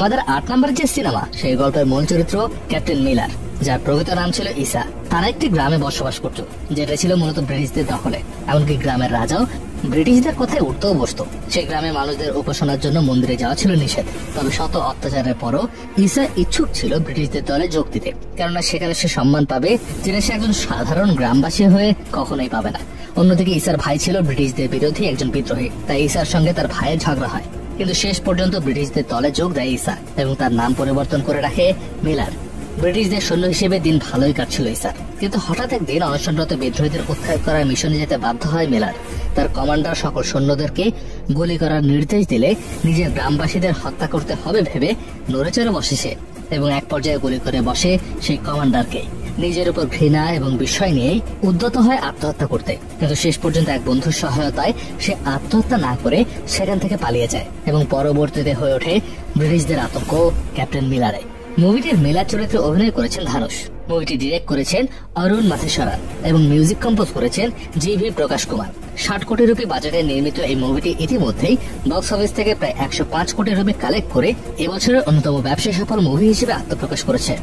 আমাদের 8 নম্বরের যে সিনেমা, সেই গল্পের মূল চরিত্র ক্যাপ্টেন মিলার, যার প্রকৃত নাম ছিল ইসা। তারা একটি গ্রামে বসবাস করত, যেটা ছিল মূলত ব্রিটিশদের দখলে। এমনকি গ্রামের রাজাও ব্রিটিশদের কথায় উঠতেও বসতো। সেই গ্রামে মানুষদের উপাসনার জন্য মন্দিরে যাওয়া ছিল নিষেধ। তবে শত অত্যাচারের পরও ইসা ইচ্ছুক ছিল ব্রিটিশদের দলে যোগ দিতে, কেননা সেখানে সে সম্মান পাবে, যেটা সে একজন সাধারণ গ্রামবাসী হয়ে কখনোই পাবে না। অন্যদিকে ইসার ভাই ছিল ব্রিটিশদের বিরোধী একজন বিদ্রোহী, তাই ইসার সঙ্গে তার ভাইয়ের ঝগড়া হয়। কিন্তু শেষ পর্যন্ত ব্রিটিশদের দলে যোগ দেয় ইসা এবং তার নাম পরিবর্তন করে রাখে মিলার। ব্রিটিশদের সৈন্য হিসেবে দিন ভালোই কাটছিল ইসার, কিন্তু হঠাৎ একদিন অনশনরত বিদ্রোহীদের উৎখাত করার মিশনে যেতে বাধ্য হয় মিলার। তার কমান্ডার সকল সৈন্যদেরকে গুলি করার নির্দেশ দিলে নিজের গ্রামবাসীদের হত্যা করতে হবে ভেবে নড়ে চড়ে বসে সে, এবং এক পর্যায়ে গুলি করে বসে সেই কমান্ডারকে। নিজের উপর ঘৃণা এবং বিস্ময় নিয়ে উদ্যত হয় আত্মহত্যা করতে, কিন্তু শেষ পর্যন্ত এক বন্ধুর সহায়তায় সে আত্মহত্যা না করে সেখান থেকে পালিয়ে যায় এবং পরবর্তীতে হয়ে ওঠে ব্রিটিশদের আতঙ্ক ক্যাপ্টেন মিলারে। মুভিটির মিলার চরিত্রে অভিনয় করেছেন ধানুষ। মুভিটি ডিরেক্ট করেছেন অরুণ মাথেশ্বরা এবং মিউজিক কম্পোজ করেছেন জি.ভি. প্রকাশ কুমার। 60 কোটি রুপি বাজেটে নির্মিত এই মুভিটি ইতিমধ্যেই বক্স অফিস থেকে প্রায় 105 কোটি রুপি কালেক্ট করে এবছরের অন্যতম ব্যবসায়ী সফল মুভি হিসেবে আত্মপ্রকাশ করেছে।